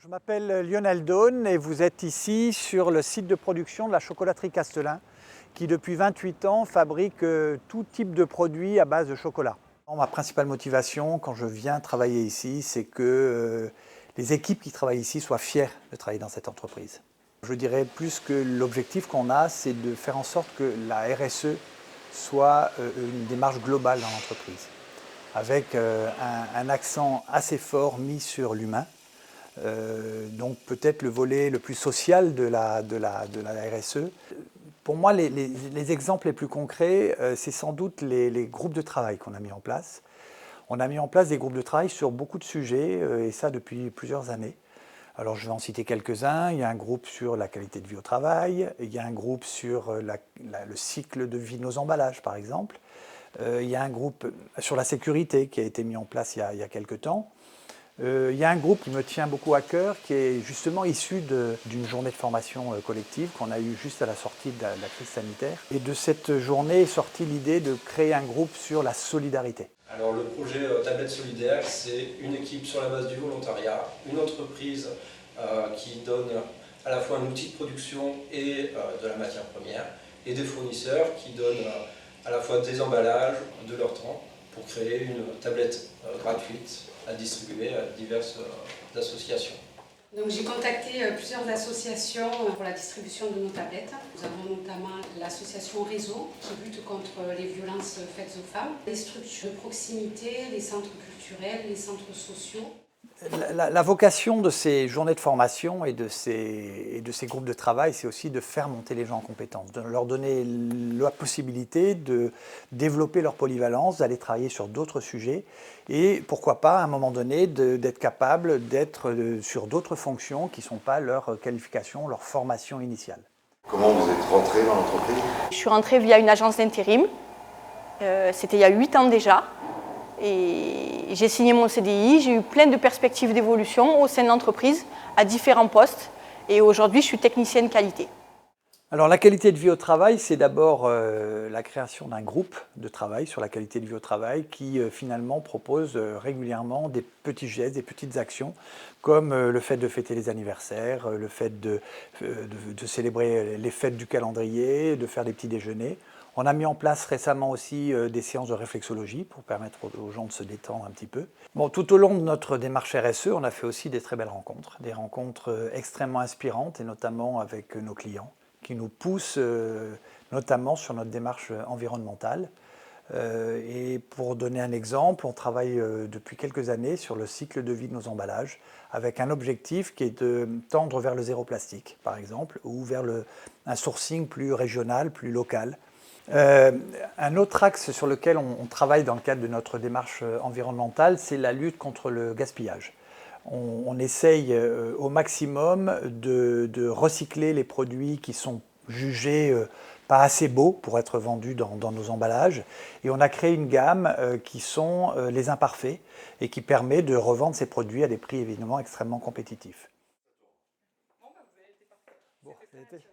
Je m'appelle Lionel Daune et vous êtes ici sur le site de production de la chocolaterie Castelin qui depuis 28 ans fabrique tout type de produits à base de chocolat. Ma principale motivation quand je viens travailler ici, c'est que les équipes qui travaillent ici soient fières de travailler dans cette entreprise. Je dirais plus que l'objectif qu'on a, c'est de faire en sorte que la RSE soit une démarche globale dans l'entreprise, avec un accent assez fort mis sur l'humain. Donc peut-être le volet le plus social de la RSE. Pour moi, les exemples les plus concrets, c'est sans doute les groupes de travail qu'on a mis en place. On a mis en place des groupes de travail sur beaucoup de sujets, et ça depuis plusieurs années. Alors je vais en citer quelques-uns. Il y a un groupe sur la qualité de vie au travail, il y a un groupe sur le cycle de vie de nos emballages, par exemple. Il y a un groupe sur la sécurité qui a été mis en place il y a quelques temps. Il y a un groupe qui me tient beaucoup à cœur, qui est justement issu d'une journée de formation collective qu'on a eue juste à la sortie de la crise sanitaire. Et de cette journée est sortie l'idée de créer un groupe sur la solidarité. Alors le projet Tablette Solidaire, c'est une équipe sur la base du volontariat, une entreprise qui donne à la fois un outil de production et de la matière première, et des fournisseurs qui donnent à la fois des emballages, de leur temps, pour créer une tablette gratuite à distribuer à diverses associations. Donc j'ai contacté plusieurs associations pour la distribution de nos tablettes. Nous avons notamment l'association Réseau qui lutte contre les violences faites aux femmes, les structures de proximité, les centres culturels, les centres sociaux. La vocation de ces journées de formation et de ces groupes de travail, c'est aussi de faire monter les gens en compétences, de leur donner la possibilité de développer leur polyvalence, d'aller travailler sur d'autres sujets et pourquoi pas à un moment donné d'être capable d'être sur d'autres fonctions qui ne sont pas leur qualification, leur formation initiale. Comment vous êtes rentré dans l'entreprise? Je suis rentrée via une agence d'intérim, c'était il y a 8 ans déjà. Et j'ai signé mon CDI, j'ai eu plein de perspectives d'évolution au sein de l'entreprise, à différents postes. Et aujourd'hui, je suis technicienne qualité. Alors la qualité de vie au travail, c'est d'abord la création d'un groupe de travail sur la qualité de vie au travail qui finalement propose régulièrement des petits gestes, des petites actions, comme le fait de fêter les anniversaires, le fait de célébrer les fêtes du calendrier, de faire des petits déjeuners. On a mis en place récemment aussi des séances de réflexologie pour permettre aux gens de se détendre un petit peu. Bon, tout au long de notre démarche RSE, on a fait aussi des très belles rencontres, des rencontres extrêmement inspirantes et notamment avec nos clients qui nous poussent notamment sur notre démarche environnementale. Et pour donner un exemple, on travaille depuis quelques années sur le cycle de vie de nos emballages avec un objectif qui est de tendre vers le zéro plastique, par exemple, ou vers un sourcing plus régional, plus local. Un autre axe sur lequel on travaille dans le cadre de notre démarche environnementale, c'est la lutte contre le gaspillage. On essaye au maximum de recycler les produits qui sont jugés pas assez beaux pour être vendus dans nos emballages. Et on a créé une gamme qui sont les imparfaits et qui permet de revendre ces produits à des prix évidemment extrêmement compétitifs. Bon, ça a été parfait.